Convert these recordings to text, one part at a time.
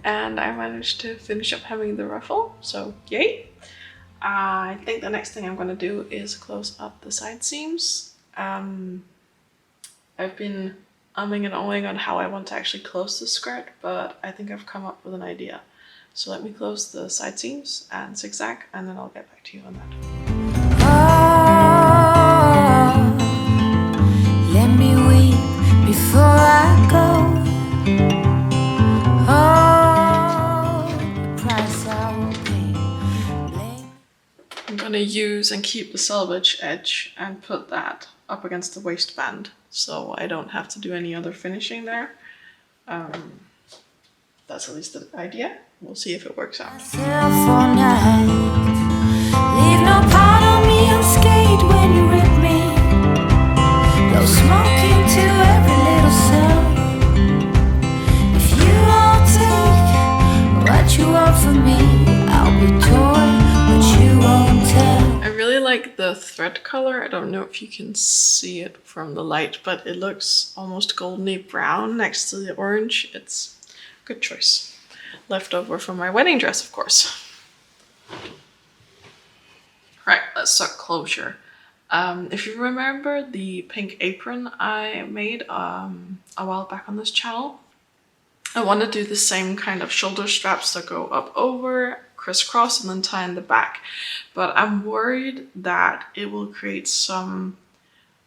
and I managed to finish up having the ruffle, so yay. I think the next thing I'm going to do is close up the side seams. I've been umming and ahhing on how I want to actually close the skirt, but I think I've come up with an idea. So let me close the side seams and zigzag, and then I'll get back to you on that. Oh, let me weep before I go. Oh, the price I will pay. I'm gonna use and keep the selvage edge and put that up against the waistband, so I don't have to do any other finishing there. That's at least the idea. We'll see if it works out. Leave no part of me unscathed when you rip me. Blow smoke into every little cell. If you won't take what you want from me, I'll be torn, but you won't tell. I really like the thread color. I don't know if you can see it from the light, but it looks almost goldeny brown next to the orange. It's a good choice. Left over from my wedding dress, of course. Right, let's start closure. If you remember the pink apron I made a while back on this channel, I want to do the same kind of shoulder straps that go up over, crisscross, and then tie in the back. But I'm worried that it will create some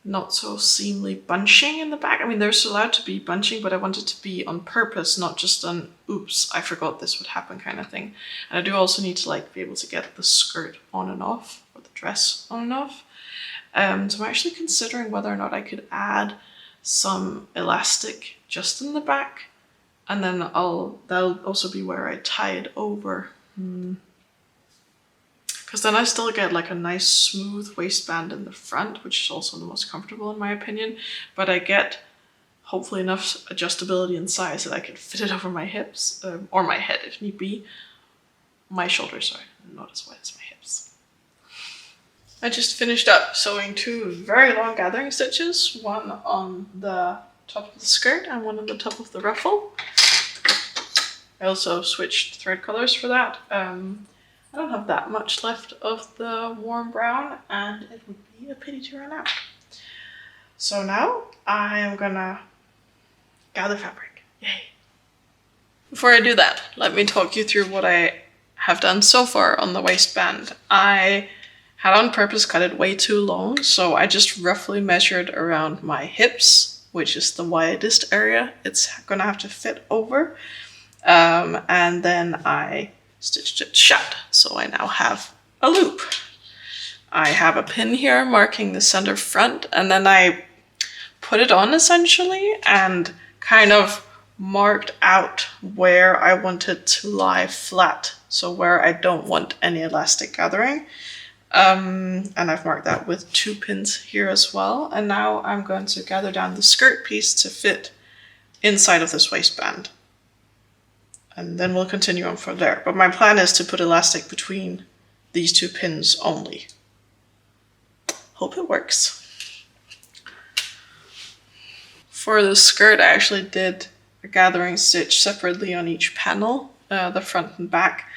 not so seamly bunching in the back. I mean, there's allowed to be bunching, but I want it to be on purpose, not just an oops, I forgot this would happen kind of thing. And I do also need to be able to get the skirt on and off, or the dress on and off. So I'm actually considering whether or not I could add some elastic just in the back, and then that'll also be where I tie it over. Because then I still get like a nice smooth waistband in the front, which is also the most comfortable in my opinion, but I get hopefully enough adjustability in size that I can fit it over my hips, or my head if need be. My shoulders are not as wide as my hips. I just finished up sewing 2 very long gathering stitches, one on the top of the skirt and one on the top of the ruffle. I also switched thread colors for that. I don't have that much left of the warm brown, and it would be a pity to run out. So now I am gonna gather fabric. Yay! Before I do that, let me talk you through what I have done so far on the waistband. I had on purpose cut it way too long, so I just roughly measured around my hips, which is the widest area it's gonna have to fit over, and then I stitched it shut, so I now have a loop. I have a pin here marking the center front, and then I put it on essentially and kind of marked out where I want it to lie flat, so where I don't want any elastic gathering. And I've marked that with 2 pins here as well, and now I'm going to gather down the skirt piece to fit inside of this waistband. And then we'll continue on from there. But my plan is to put elastic between these 2 pins only. Hope it works. For the skirt, I actually did a gathering stitch separately on each panel, the front and back.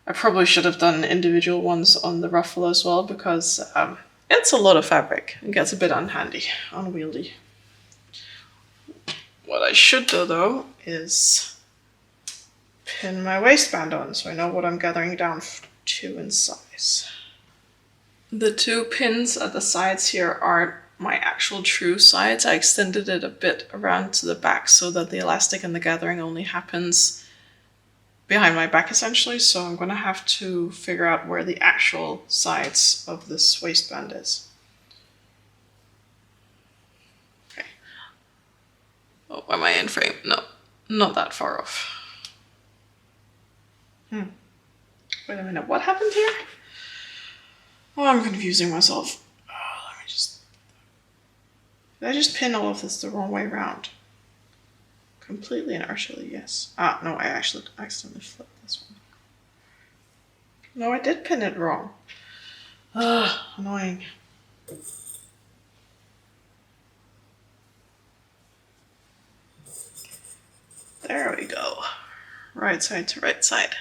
I probably should have done individual ones on the ruffle as well, because it's a lot of fabric. It gets a bit unwieldy. What I should do though is pin my waistband on, so I know what I'm gathering down to in size. The 2 pins at the sides here aren't my actual true sides. I extended it a bit around to the back so that the elastic and the gathering only happens behind my back essentially, so I'm gonna have to figure out where the actual sides of this waistband is. Okay. Oh, am I in frame? No, not that far off. Wait a minute, what happened here? Oh, I'm confusing myself. Did I just pin all of this the wrong way around? Completely inertially, yes. Ah, no, I actually accidentally flipped this one. No, I did pin it wrong. Ugh, annoying. There we go. right side to right side.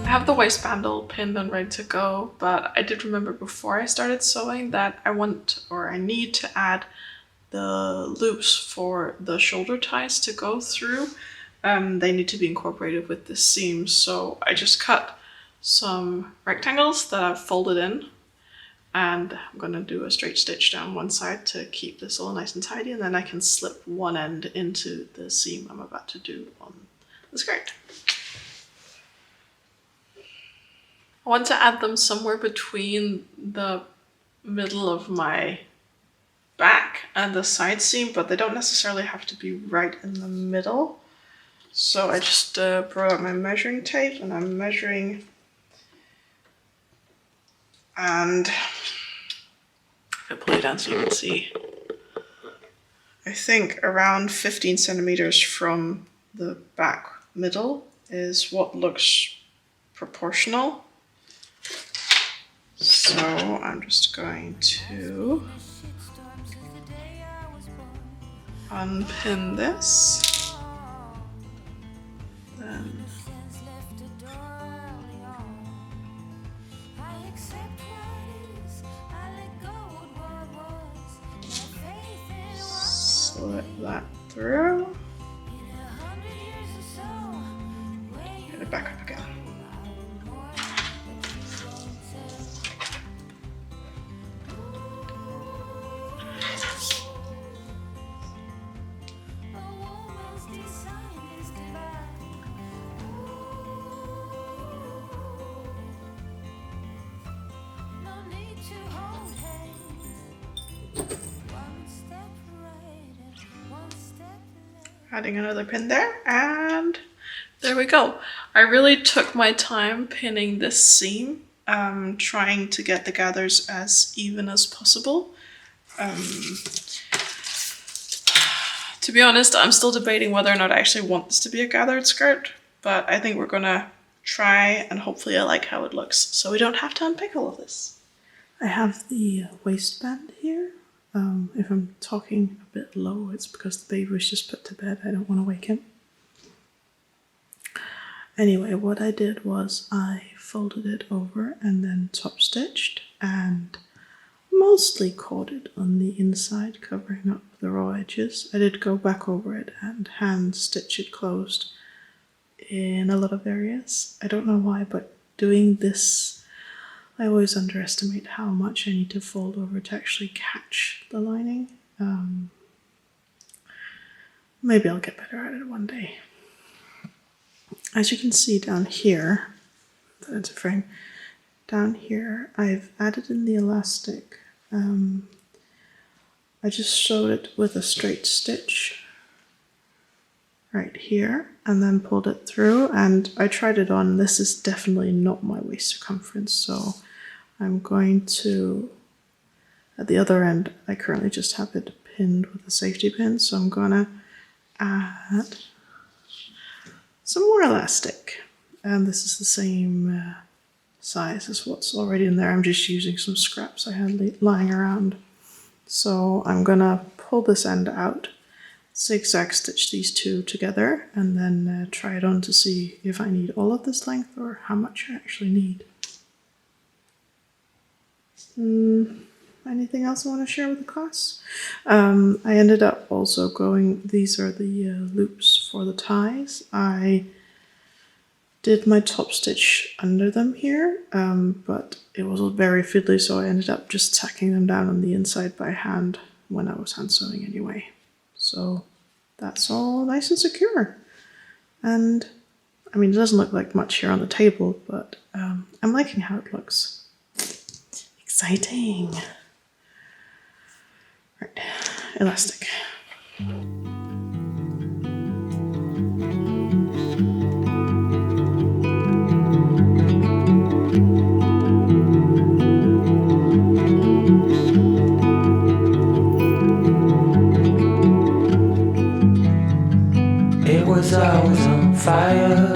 I have the waistband all pinned and ready to go, but I did remember before I started sewing that I need to add the loops for the shoulder ties to go through. They need to be incorporated with the seam, so I just cut some rectangles that I've folded in, and I'm gonna do a straight stitch down one side to keep this all nice and tidy, and then I can slip one end into the seam I'm about to do on the skirt. I want to add them somewhere between the middle of my back and the side seam, but they don't necessarily have to be right in the middle. So I just brought out my measuring tape and I'm measuring, and if I pull it down so you can see, I think around 15 centimeters from the back middle is what looks proportional. So I'm just going to unpin this, then slip that through, get it back up again. Adding another pin there, and there we go. I really took my time pinning this seam, trying to get the gathers as even as possible. To be honest, I'm still debating whether or not I actually want this to be a gathered skirt, but I think we're gonna try, and hopefully I like how it looks, so we don't have to unpick all of this. I have the waistband here. If I'm talking a bit low, it's because the baby was just put to bed. I don't want to wake him. Anyway, what I did was I folded it over and then top stitched and mostly corded on the inside, covering up the raw edges. I did go back over it and hand stitch it closed in a lot of areas. I don't know why, but doing this, I always underestimate how much I need to fold over to actually catch the lining. Maybe I'll get better at it one day. As you can see down here, that's a frame, down here I've added in the elastic. I just sewed it with a straight stitch right here and then pulled it through, and I tried it on. This is definitely not my waist circumference, so I'm going to, at the other end, I currently just have it pinned with a safety pin, so I'm gonna add some more elastic, and this is the same size as what's already in there. I'm just using some scraps I had lying around. So I'm gonna pull this end out, zigzag stitch these two together, and then try it on to see if I need all of this length or how much I actually need. Anything else I want to share with the class? I ended up also going, these are the loops for the ties. I did my top stitch under them here, but it was very fiddly, so I ended up just tacking them down on the inside by hand when I was hand sewing anyway. So that's all nice and secure. And I mean, it doesn't look like much here on the table, but I'm liking how it looks. Exciting. Right, elastic. It was always on fire,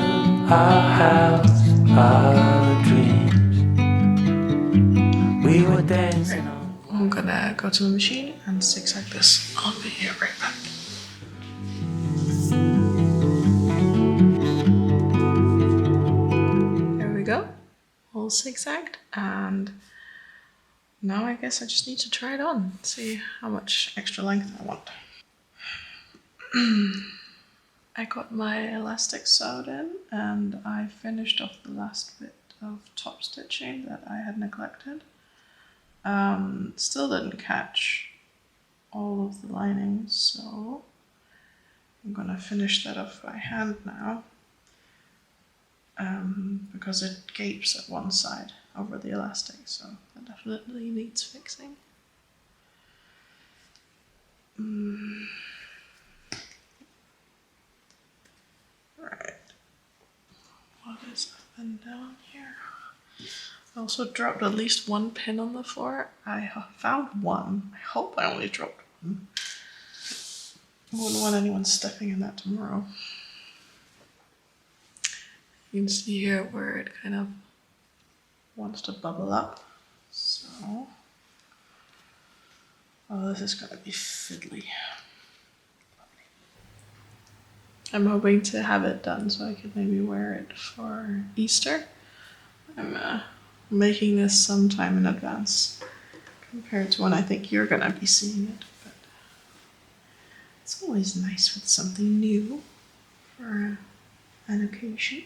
our house, our dreams. We were dancing on. I'm gonna go to the machine and zigzag this. I'll be right back. There we go, all zigzagged, and now I guess I just need to try it on, see how much extra length I want. I got my elastic sewed in and I finished off the last bit of top stitching that I had neglected. Still didn't catch all of the linings, so I'm gonna finish that off by hand now, because it gapes at one side over the elastic, so that definitely needs fixing. Right, what is up and down here? I also dropped at least one pin on the floor. I found one. I hope I only dropped one. I wouldn't want anyone stepping in that tomorrow. You can see here where it kind of wants to bubble up. So, oh, this is gonna be fiddly. I'm hoping to have it done so I could maybe wear it for Easter. I'm making this sometime in advance compared to when I think you're gonna be seeing it, but it's always nice with something new for an occasion.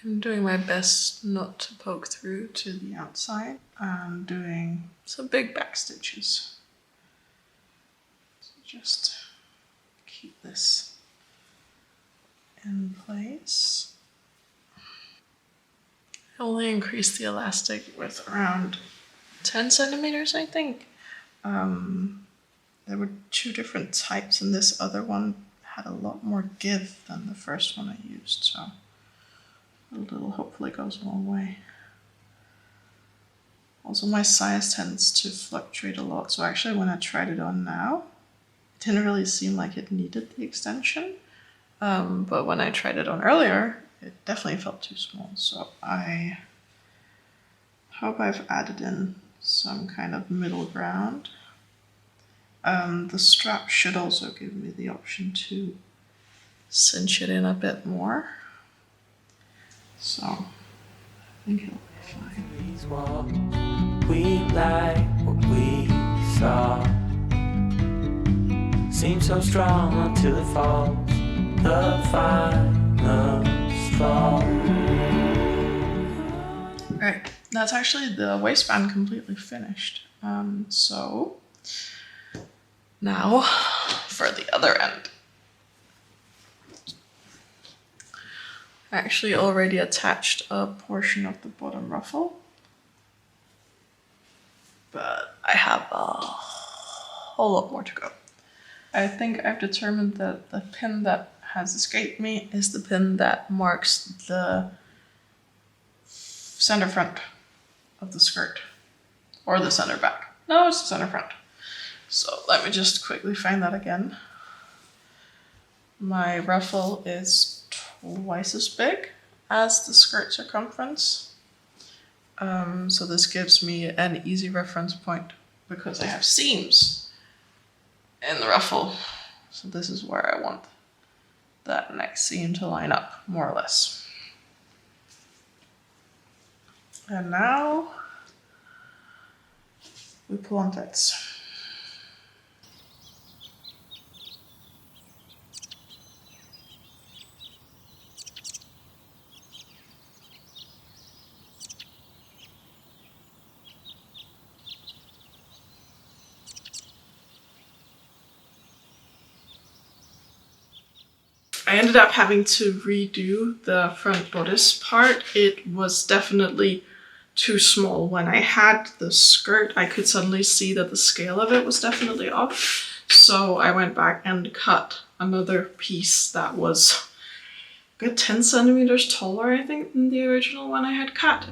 I'm doing my best not to poke through to the outside. I'm doing some big back stitches. So just keep this in place. I only increased the elastic with around 10 centimeters, I think. There were two different types, and this other one had a lot more give than the first one I used, so a little hopefully goes a long way. Also, my size tends to fluctuate a lot, so actually when I tried it on now, it didn't really seem like it needed the extension, but when I tried it on earlier, it definitely felt too small, so I hope I've added in some kind of middle ground. The strap should also give me the option to cinch it in a bit more. So, I think it'll be fine. These walls, we like what we saw. Seems so strong until it falls. The final straw. Right, that's actually the waistband completely finished. So now for the other end. I actually already attached a portion of the bottom ruffle, but I have a whole lot more to go. I think I've determined that the pin that has escaped me is the pin that marks the center front of the skirt, or the center back. No, it's the center front. So let me just quickly find that again. My ruffle is twice as big as the skirt circumference. So this gives me an easy reference point because I have seams in the ruffle. So this is where I want that next seam to line up, more or less. And now we pull on tights. I ended up having to redo the front bodice part. It was definitely too small. When I had the skirt, I could suddenly see that the scale of it was definitely off. So I went back and cut another piece that was a good 10 centimeters taller, I think, than the original one I had cut.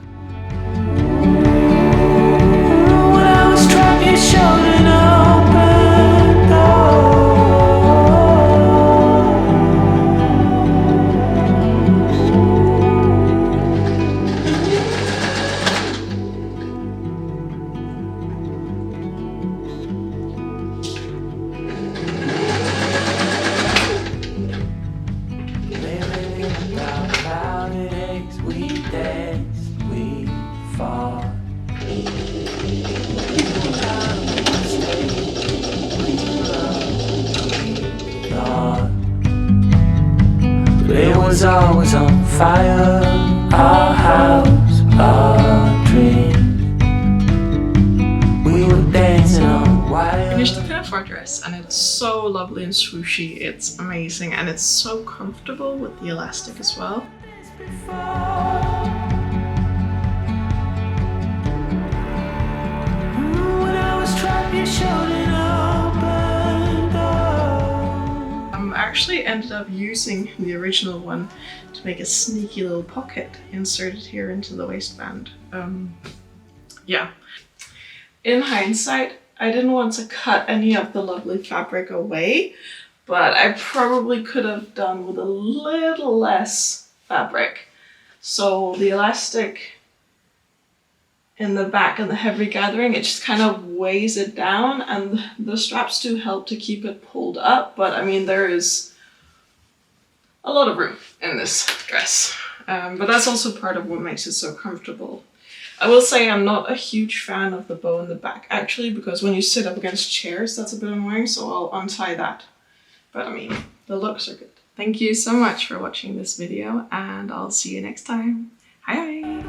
When I was drunk, you showed an open door. fall. It was always on fire, our house, our dream. We were dancing on wire. Finished the pinafore dress and it's so lovely and swooshy. It's amazing and it's so comfortable with the elastic as well. When I was trapped, you showed it open door. I actually ended up using the original one to make a sneaky little pocket inserted here into the waistband. Yeah. In hindsight, I didn't want to cut any of the lovely fabric away, but I probably could have done with a little less fabric. So the elastic in the back and the heavy gathering, it just kind of weighs it down, and the straps do help to keep it pulled up, but I mean there is a lot of room in this dress. But that's also part of what makes it so comfortable. I will say I'm not a huge fan of the bow in the back actually, because when you sit up against chairs that's a bit annoying, so I'll untie that. But I mean, the looks are good. Thank you so much for watching this video and I'll see you next time. Hi!